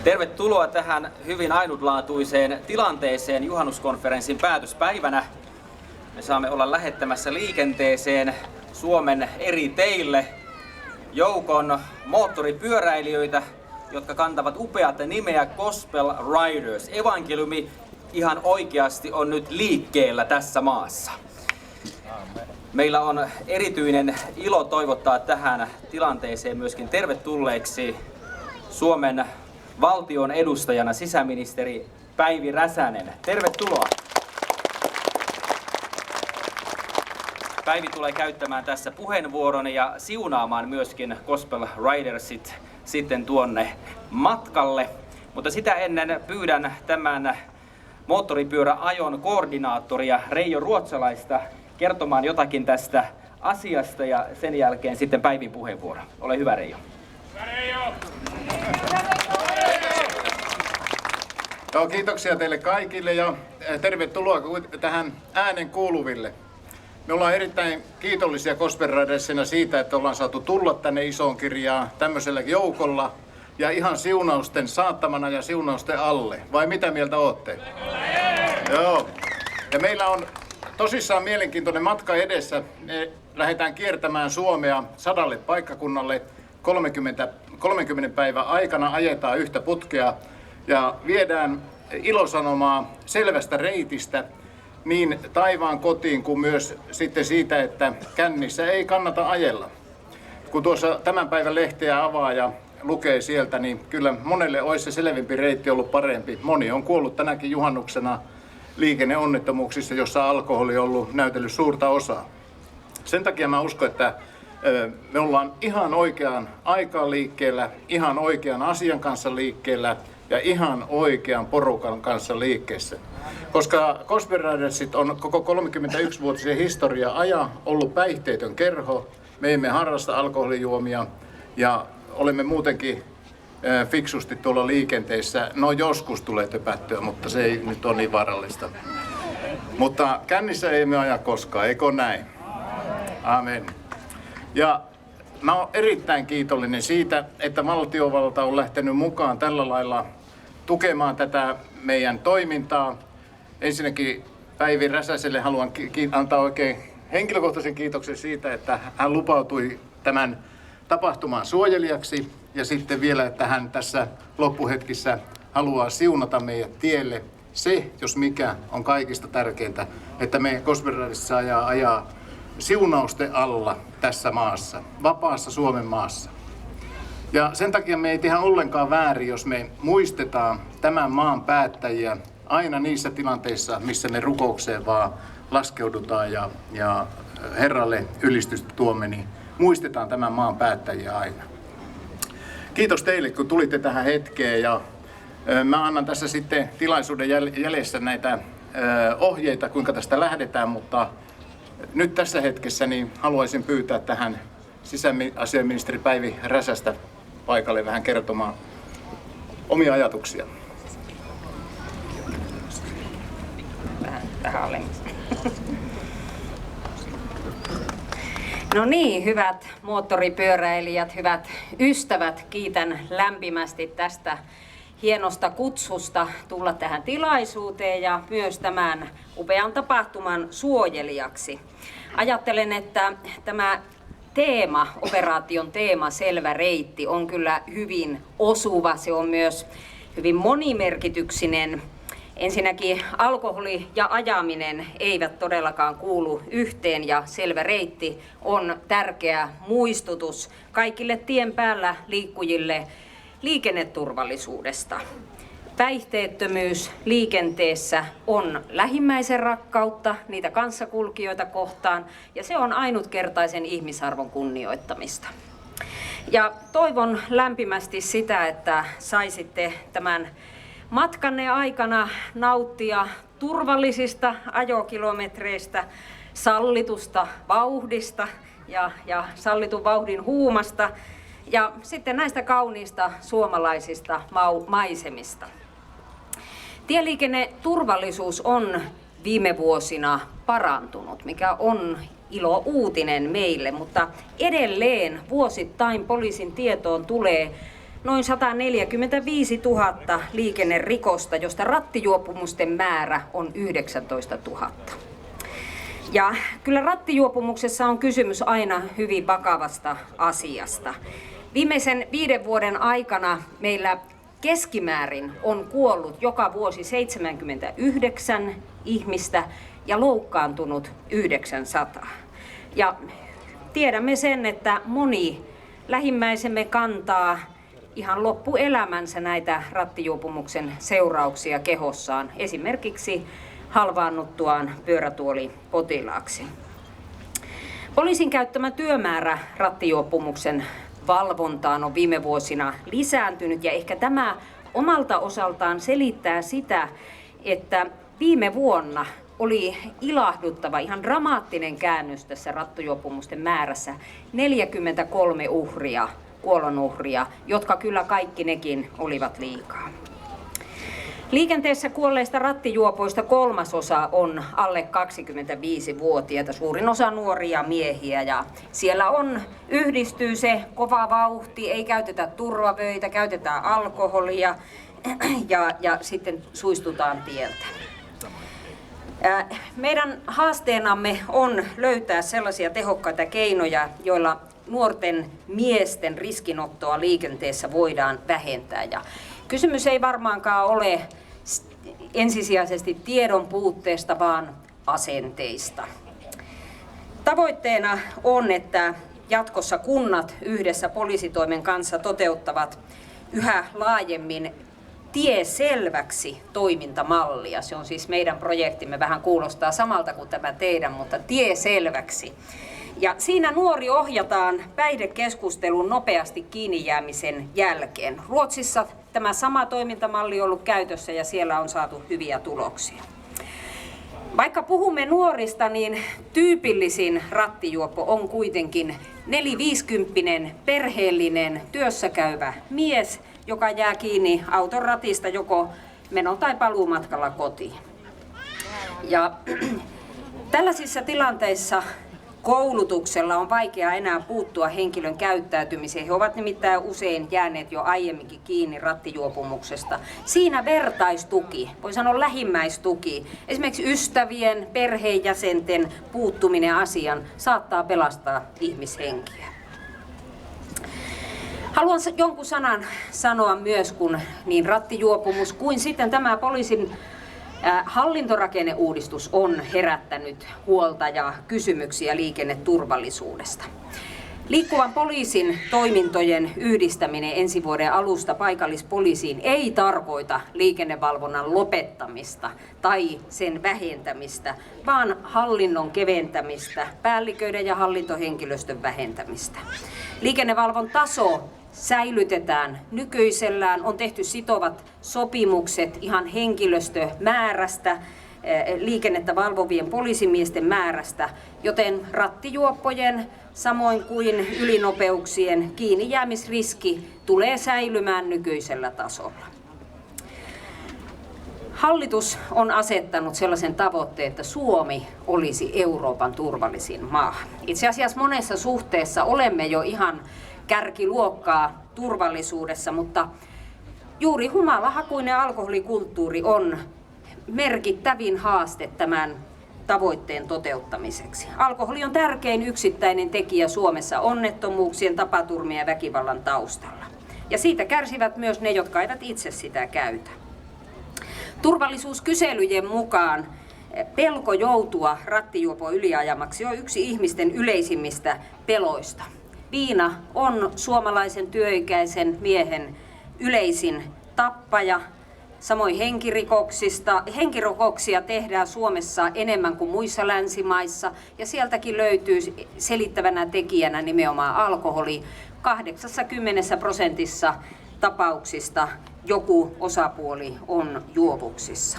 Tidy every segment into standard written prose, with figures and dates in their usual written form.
Tervetuloa tähän hyvin ainutlaatuiseen tilanteeseen juhannuskonferenssin päätöspäivänä. Me saamme olla lähettämässä liikenteeseen Suomen eri teille joukon moottoripyöräilijöitä, jotka kantavat upeata nimeä Gospel Riders. Evankeliumi ihan oikeasti on nyt liikkeellä tässä maassa. Meillä on erityinen ilo toivottaa tähän tilanteeseen myöskin tervetulleeksi Suomen valtion edustajana sisäministeri Päivi Räsänen. Tervetuloa. Päivi tulee käyttämään tässä puheenvuoron ja siunaamaan myöskin Gospel Ridersit sitten tuonne matkalle. Mutta sitä ennen pyydän tämän moottoripyöräajon koordinaattoria Reijo Ruotsalaista kertomaan jotakin tästä asiasta ja sen jälkeen sitten Päivin puheenvuoro. Ole hyvä, Reijo. Joo, kiitoksia teille kaikille ja tervetuloa tähän äänen kuuluville. Me ollaan erittäin kiitollisia Gospel Ridersina siitä, että ollaan saatu tulla tänne isoon kirjaan tämmöisellä joukolla ja ihan siunausten saattamana ja siunausten alle. Vai mitä mieltä ootte? Joo. Ja meillä on tosissaan mielenkiintoinen matka edessä. Me lähdetään kiertämään Suomea 100 paikkakunnalle 30 päivän aikana, ajetaan yhtä putkea ja viedään ilosanomaa selvästä reitistä niin taivaan kotiin kuin myös sitten siitä, että kännissä ei kannata ajella. Kun tuossa tämän päivän lehteä avaa ja lukee sieltä, niin kyllä monelle olisi se selvempi reitti ollut parempi. Moni on kuollut tänäkin juhannuksena liikenneonnettomuuksissa, jossa alkoholi on ollut näytellyt suurta osaa. Sen takia mä uskon, että me ollaan ihan oikeaan aikaan liikkeellä, ihan oikean asian kanssa liikkeellä ja ihan oikean porukan kanssa liikkeessä. Koska Gospel Ridersit on koko 31-vuotisen historia ajan ollut päihteetön kerho. Me emme harrasta alkoholijuomia ja olemme muutenkin fiksusti tuolla liikenteessä. No joskus tulee töpättyä, mutta se ei nyt ole niin vaarallista. Mutta kännissä ei me aja koskaan, eikö näin? Amen. Ja mä oon erittäin kiitollinen siitä, että valtiovalta on lähtenyt mukaan tällä lailla tukemaan tätä meidän toimintaa. Ensinnäkin Päivi Räsäselle haluan antaa oikein henkilökohtaisen kiitoksen siitä, että hän lupautui tämän tapahtuman suojelijaksi ja sitten vielä, että hän tässä loppuhetkissä haluaa siunata meidät tielle. Se, jos mikä, on kaikista tärkeintä, että me Gospel Ridersissa ajaa siunausten alla tässä maassa, vapaassa Suomen maassa. Ja sen takia me ei tehdä ollenkaan väärin, jos me muistetaan tämän maan päättäjiä aina niissä tilanteissa, missä me rukoukseen vaan laskeudutaan ja Herralle ylistystä tuomme, niin muistetaan tämän maan päättäjiä aina. Kiitos teille, kun tulitte tähän hetkeen ja mä annan tässä sitten tilaisuuden jäljessä näitä ohjeita, kuinka tästä lähdetään, mutta nyt tässä hetkessä niin haluaisin pyytää tähän sisäasiainministeri Päivi Räsästä paikalle vähän kertomaan omia ajatuksia. Tähän olen. No niin, hyvät moottoripyöräilijät, hyvät ystävät, kiitän lämpimästi tästä hienosta kutsusta tulla tähän tilaisuuteen ja myös tämän upean tapahtuman suojelijaksi. Ajattelen, että tämä teema, operaation teema, selvä reitti, on kyllä hyvin osuva. Se on myös hyvin monimerkityksinen. Ensinnäkin alkoholi ja ajaminen eivät todellakaan kuulu yhteen ja selvä reitti on tärkeä muistutus kaikille tien päällä liikkujille liikenneturvallisuudesta. Päihteettömyys liikenteessä on lähimmäisen rakkautta niitä kanssakulkijoita kohtaan ja se on ainutkertaisen ihmisarvon kunnioittamista. Ja toivon lämpimästi sitä, että saisitte tämän matkanne aikana nauttia turvallisista ajokilometreistä, sallitusta vauhdista ja sallitun vauhdin huumasta ja sitten näistä kauniista suomalaisista maisemista. Tieliikenneturvallisuus on viime vuosina parantunut, mikä on ilo uutinen meille, mutta edelleen vuosittain poliisin tietoon tulee noin 145 000 liikennerikosta, josta rattijuopumusten määrä on 19 000. Ja kyllä rattijuopumuksessa on kysymys aina hyvin vakavasta asiasta. Viimeisen 5 vuoden aikana meillä keskimäärin on kuollut joka vuosi 79 ihmistä ja loukkaantunut 900. Ja tiedämme sen, että moni lähimmäisemme kantaa ihan loppuelämänsä näitä rattijuopumuksen seurauksia kehossaan, esimerkiksi halvaannuttuaan pyörätuolipotilaaksi. Poliisin käyttämä työmäärä rattijuopumuksen valvontaan on viime vuosina lisääntynyt, ja ehkä tämä omalta osaltaan selittää sitä, että viime vuonna oli ilahduttava, ihan dramaattinen käännös tässä rattijuopumusten määrässä. 43 kuolonuhria, jotka kyllä kaikki nekin olivat liikaa. Liikenteessä kuolleista rattijuopoista 1/3 on alle 25-vuotiaita, suurin osa nuoria miehiä, ja siellä yhdistyy se kova vauhti, ei käytetä turvavöitä, käytetään alkoholia ja sitten suistutaan tieltä. Meidän haasteenamme on löytää sellaisia tehokkaita keinoja, joilla nuorten miesten riskinottoa liikenteessä voidaan vähentää. Ja kysymys ei varmaankaan ole ensisijaisesti tiedon puutteesta, vaan asenteista. Tavoitteena on, että jatkossa kunnat yhdessä poliisitoimen kanssa toteuttavat yhä laajemmin tie selväksi toimintamallia. Se on siis meidän projektimme, vähän kuulostaa samalta kuin tämä teidän, mutta tie selväksi. Ja siinä nuori ohjataan päihdekeskustelun nopeasti kiinni jäämisen jälkeen. Ruotsissa tämä sama toimintamalli on ollut käytössä ja siellä on saatu hyviä tuloksia. Vaikka puhumme nuorista, niin tyypillisin rattijuoppo on kuitenkin 4-50 perheellinen työssäkäyvä mies, joka jää kiinni auton ratista joko meno- tai paluumatkalla kotiin. Ja tällaisissa tilanteissa koulutuksella on vaikea enää puuttua henkilön käyttäytymiseen. He ovat nimittäin usein jääneet jo aiemminkin kiinni rattijuopumuksesta. Siinä vertaistuki, voi sanoa lähimmäistuki, esimerkiksi ystävien, perheenjäsenten puuttuminen asiaan saattaa pelastaa ihmishenkiä. Haluan jonkun sanan sanoa myös, kun niin rattijuopumus kuin sitten tämä poliisin hallintorakenneuudistus on herättänyt huolta ja kysymyksiä liikenneturvallisuudesta. Liikkuvan poliisin toimintojen yhdistäminen ensi vuoden alusta paikallispoliisiin ei tarkoita liikennevalvonnan lopettamista tai sen vähentämistä, vaan hallinnon keventämistä, päälliköiden ja hallintohenkilöstön vähentämistä. Liikennevalvon taso säilytetään nykyisellään, on tehty sitovat sopimukset ihan henkilöstömäärästä, liikennettä valvovien poliisimiesten määrästä, joten rattijuoppojen samoin kuin ylinopeuksien kiinnijäämisriski tulee säilymään nykyisellä tasolla. Hallitus on asettanut sellaisen tavoitteen, että Suomi olisi Euroopan turvallisin maa. Itse asiassa monessa suhteessa olemme jo ihan kärkiluokkaa turvallisuudessa, mutta juuri humalahakuinen alkoholikulttuuri on merkittävin haaste tämän tavoitteen toteuttamiseksi. Alkoholi on tärkein yksittäinen tekijä Suomessa onnettomuuksien, tapaturmien ja väkivallan taustalla. Ja siitä kärsivät myös ne, jotka eivät itse sitä käytä. Turvallisuuskyselyjen mukaan pelko joutua rattijuopon yliajamaksi on yksi ihmisten yleisimmistä peloista. Viina on suomalaisen työikäisen miehen yleisin tappaja. Samoin henkirikoksia tehdään Suomessa enemmän kuin muissa länsimaissa, ja sieltäkin löytyy selittävänä tekijänä nimenomaan alkoholi. 80% tapauksista joku osapuoli on juovuksissa.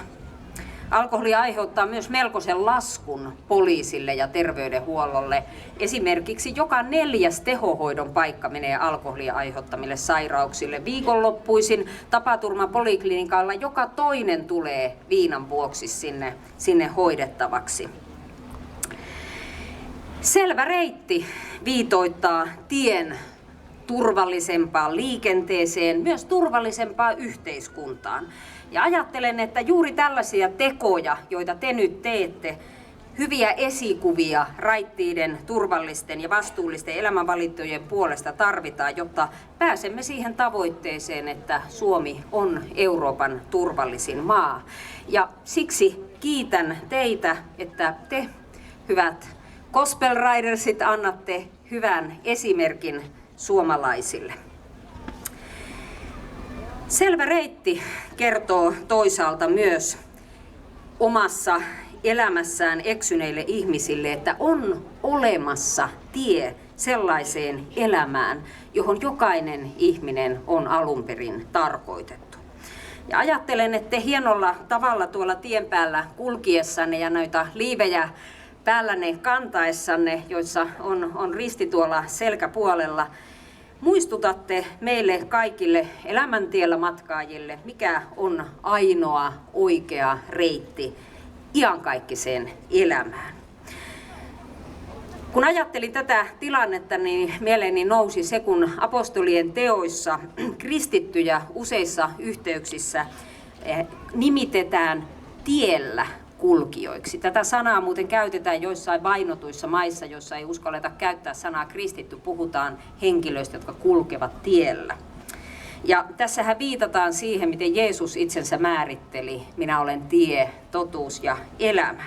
Alkoholi aiheuttaa myös melkoisen laskun poliisille ja terveydenhuollolle. Esimerkiksi joka 4. tehohoidon paikka menee alkoholin aiheuttamille sairauksille. Viikonloppuisin tapaturmapoliklinikalla joka toinen tulee viinan vuoksi sinne hoidettavaksi. Selvä reitti viitoittaa tien turvallisempaan liikenteeseen, myös turvallisempaan yhteiskuntaan. Ja ajattelen, että juuri tällaisia tekoja, joita te nyt teette, hyviä esikuvia raittiiden, turvallisten ja vastuullisten elämänvalintojen puolesta tarvitaan, jotta pääsemme siihen tavoitteeseen, että Suomi on Euroopan turvallisin maa. Ja siksi kiitän teitä, että te, hyvät Gospel Ridersit, annatte hyvän esimerkin suomalaisille. Selvä reitti kertoo toisaalta myös omassa elämässään eksyneille ihmisille, että on olemassa tie sellaiseen elämään, johon jokainen ihminen on alun perin tarkoitettu. Ja ajattelen, että te hienolla tavalla tuolla tien päällä kulkiessanne ja noita liivejä päällänne kantaessanne, joissa on risti tuolla selkäpuolella, muistutatte meille kaikille elämäntiellä matkaajille, mikä on ainoa oikea reitti iankaikkiseen elämään. Kun ajattelin tätä tilannetta, niin mieleeni nousi se, kun apostolien teoissa kristittyjä useissa yhteyksissä nimitetään tiellä kulkijoiksi. Tätä sanaa muuten käytetään joissain vainotuissa maissa, joissa ei uskalleta käyttää sanaa kristitty, puhutaan henkilöistä, jotka kulkevat tiellä. Ja tässähän viitataan siihen, miten Jeesus itsensä määritteli: minä olen tie, totuus ja elämä.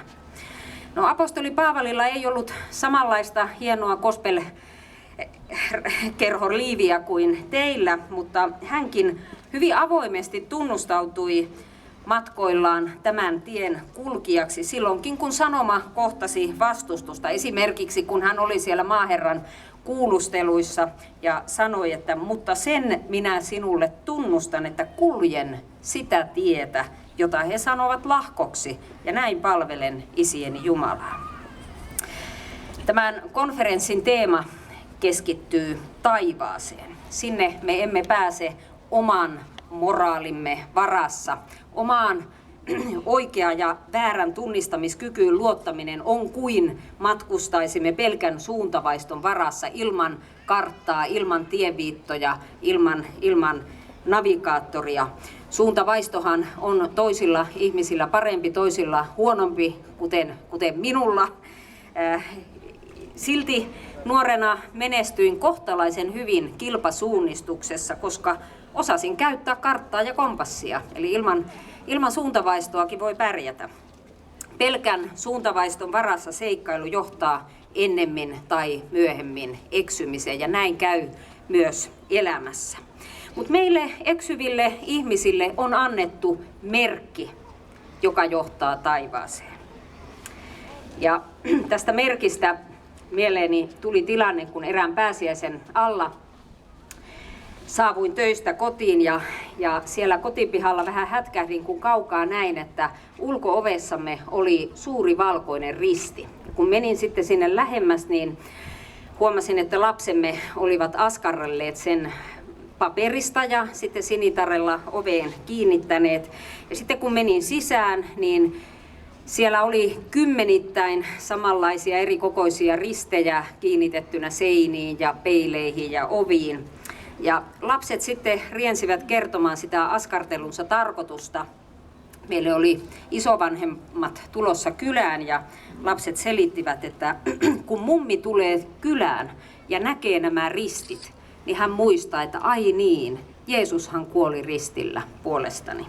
No, apostoli Paavalilla ei ollut samanlaista hienoa gospel-kerholiiviä kuin teillä, mutta hänkin hyvin avoimesti tunnustautui matkoillaan tämän tien kulkijaksi silloinkin, kun sanoma kohtasi vastustusta. Esimerkiksi kun hän oli siellä maaherran kuulusteluissa ja sanoi, että mutta sen minä sinulle tunnustan, että kuljen sitä tietä, jota he sanovat lahkoksi, ja näin palvelen isieni Jumalaa. Tämän konferenssin teema keskittyy taivaaseen. Sinne me emme pääse oman moraalimme varassa. Omaan oikea ja väärän tunnistamiskykyyn luottaminen on kuin matkustaisimme pelkän suuntavaiston varassa ilman karttaa, ilman tienviittoja, ilman navigaattoria. Suuntavaistohan on toisilla ihmisillä parempi, toisilla huonompi, kuten minulla. Silti nuorena menestyin kohtalaisen hyvin kilpasuunnistuksessa, koska osasin käyttää karttaa ja kompassia. Eli ilman suuntavaistoakin voi pärjätä. Pelkän suuntavaiston varassa seikkailu johtaa ennemmin tai myöhemmin eksymiseen, ja näin käy myös elämässä. Mutta meille eksyville ihmisille on annettu merkki, joka johtaa taivaaseen. Ja tästä merkistä mieleeni tuli tilanne, kun erään pääsiäisen alla saavuin töistä kotiin ja siellä kotipihalla vähän hätkähdin, kun kaukaa näin, että ulko-ovessamme oli suuri valkoinen risti. Kun menin sitten sinne lähemmäs, niin huomasin, että lapsemme olivat askarrelleet sen paperista ja sitten sinitarella oveen kiinnittäneet. Ja sitten kun menin sisään, niin siellä oli kymmenittäin samanlaisia eri kokoisia ristejä kiinnitettynä seiniin ja peileihin ja oviin. Ja lapset sitten riensivät kertomaan sitä askartelunsa tarkoitusta. Meille oli isovanhemmat tulossa kylään ja lapset selittivät, että kun mummi tulee kylään ja näkee nämä ristit, niin hän muistaa, että ai niin, Jeesushan kuoli ristillä puolestani.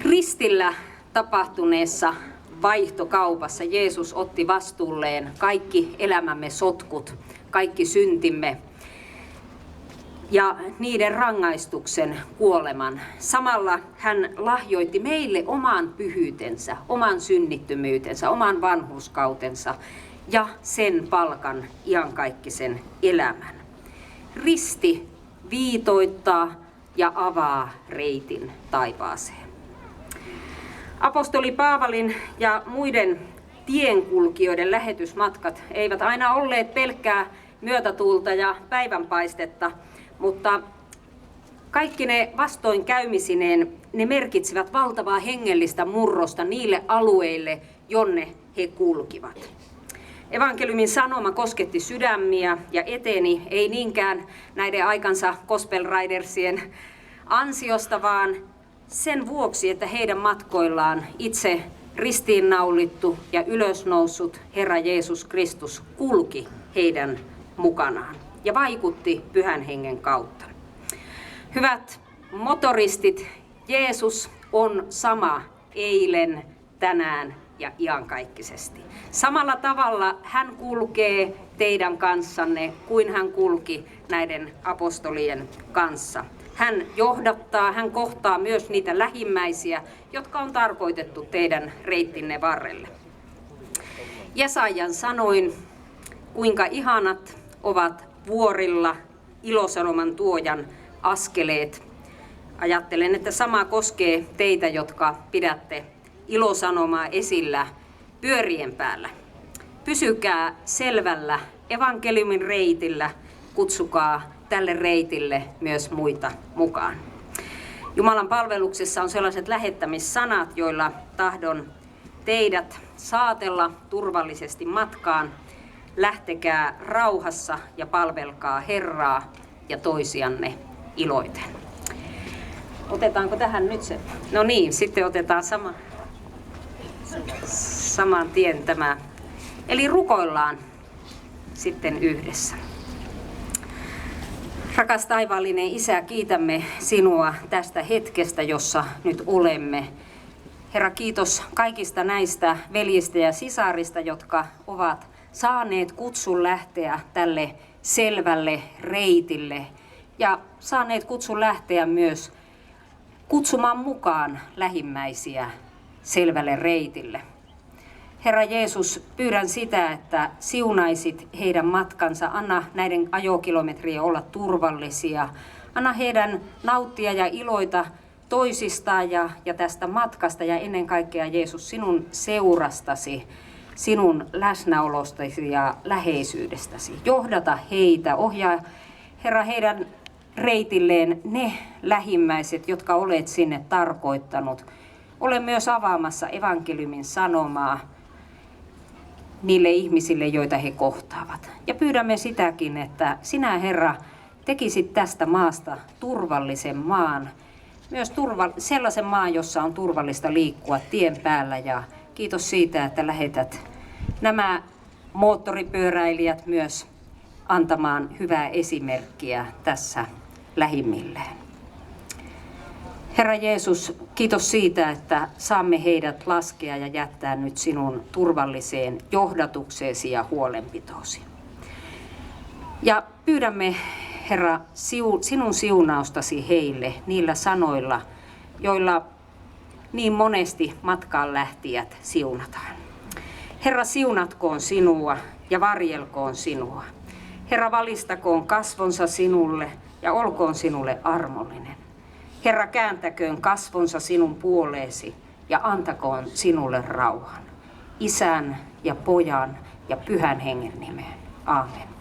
Ristillä tapahtuneessa vaihtokaupassa Jeesus otti vastuulleen kaikki elämämme sotkut, kaikki syntimme ja niiden rangaistuksen, kuoleman. Samalla hän lahjoitti meille oman pyhyytensä, oman synnittömyytensä, oman vanhurskautensa ja sen palkan iankaikkisen elämän. Risti viitoittaa ja avaa reitin taivaaseen. Apostoli Paavalin ja muiden tienkulkijoiden lähetysmatkat eivät aina olleet pelkkää myötätuulta ja päivänpaistetta, mutta kaikki ne vastoinkäymisineen, ne merkitsivät valtavaa hengellistä murrosta niille alueille, jonne he kulkivat. Evankeliumin sanoma kosketti sydämiä ja eteni ei niinkään näiden aikansa Gospel Ridersien ansiosta, vaan sen vuoksi, että heidän matkoillaan itse ristiinnaulittu ja ylösnoussut Herra Jeesus Kristus kulki heidän mukanaan ja vaikutti Pyhän Hengen kautta. Hyvät motoristit, Jeesus on sama eilen, tänään ja iankaikkisesti. Samalla tavalla hän kulkee teidän kanssanne kuin hän kulki näiden apostolien kanssa. Hän johdattaa, hän kohtaa myös niitä lähimmäisiä, jotka on tarkoitettu teidän reittinne varrelle. Jesajan sanoin, kuinka ihanat ovat vuorilla ilosanoman tuojan askeleet. Ajattelen, että sama koskee teitä, jotka pidätte ilosanomaa esillä pyörien päällä. Pysykää selvällä evankeliumin reitillä, kutsukaa tälle reitille myös muita mukaan. Jumalan palveluksessa on sellaiset lähettämissanat, joilla tahdon teidät saatella turvallisesti matkaan. Lähtekää rauhassa ja palvelkaa Herraa ja toisianne iloiten. Otetaanko tähän nyt se? No niin, sitten otetaan saman tien tämä. Eli rukoillaan sitten yhdessä. Rakas taivaallinen Isä, kiitämme sinua tästä hetkestä, jossa nyt olemme. Herra, kiitos kaikista näistä veljistä ja sisarista, jotka ovat saaneet kutsun lähteä tälle selvälle reitille ja saaneet kutsun lähteä myös kutsumaan mukaan lähimmäisiä selvälle reitille. Herra Jeesus, pyydän sitä, että siunaisit heidän matkansa, anna näiden ajokilometrien olla turvallisia, anna heidän nauttia ja iloita toisistaan ja tästä matkasta ja ennen kaikkea Jeesus sinun seurastasi, sinun läsnäolostasi ja läheisyydestäsi. Johdata heitä, ohjaa Herra heidän reitilleen ne lähimmäiset, jotka olet sinne tarkoittanut. Ole myös avaamassa evankeliumin sanomaa niille ihmisille, joita he kohtaavat. Ja pyydämme sitäkin, että sinä, Herra, tekisit tästä maasta turvallisen maan, myös sellaisen maan, jossa on turvallista liikkua tien päällä. Ja kiitos siitä, että lähetät nämä moottoripyöräilijät myös antamaan hyvää esimerkkiä tässä lähimmilleen. Herra Jeesus, kiitos siitä, että saamme heidät laskea ja jättää nyt sinun turvalliseen johdatukseesi ja huolenpitoosi. Ja pyydämme, Herra, sinun siunaustasi heille niillä sanoilla, joilla niin monesti matkaan lähtijät siunataan. Herra, siunatkoon sinua ja varjelkoon sinua. Herra, valistakoon kasvonsa sinulle ja olkoon sinulle armollinen. Herra, kääntäköön kasvonsa sinun puoleesi ja antakoon sinulle rauhan. Isän ja Pojan ja Pyhän Hengen nimeen. Aamen.